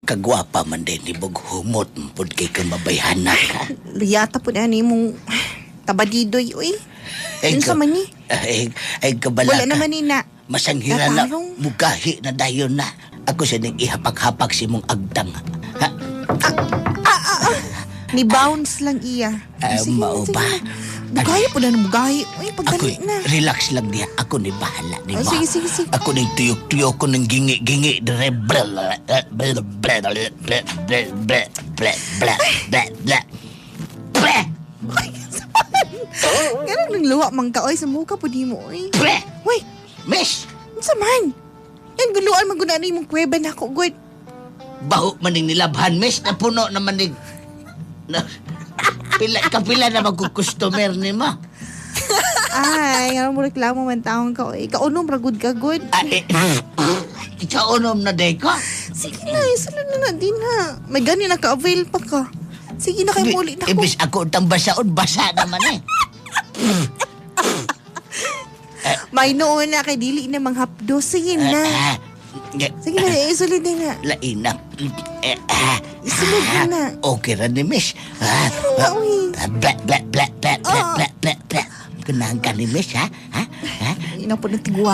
Kagwapa man din ni Bughumot, pud kay kamabayhana ka. Liyata po na ni mong tabadidoy, uy. Yun sa mani. Ay kabala Wala ka. naman ni na. Masanghira na, Natarong. mugahi na dayon na. Ako siya nang ihapak-hapak si mong agdang. Ha? Ni bounce lang iya. Mao ba? Bugaya po na ng bugay. Uy, Ako, pagdali na. relax lang diha. Ako ni bahala, di ba? Sige, sige, sige. Ako nang tuyok-tuyok ko nang gingi-gingi. Dire, Ganun nang luwa mang kaoy sa muka po di mo, uy. Uy, Miss! ano sa man? Yan, guluan maguna na yung kweba na ako, good. Baho maning nilabhan, miss. Napuno naman ni... Kapila na magkukustomer ni mo. Ay, nga mo reklamo man taong kaoy. Kaunom, ragod ka, good. Ikaunom na day ko. Sige na, isulod na din ha. May gani na ka-avail pa ka. Sige na kayo muli na ako. Ibis ako utang basaon, basa naman eh. May noon na kay dili na manghapdo. Sige na. Sige na, isulod na na. Lainap. Isulod na na. Okay ra ni miss. nga, uy. Blat, blat, blat, blat, blat, blat, blat, blat. Kenang ka ni miss, ha? Ina po na tigwa.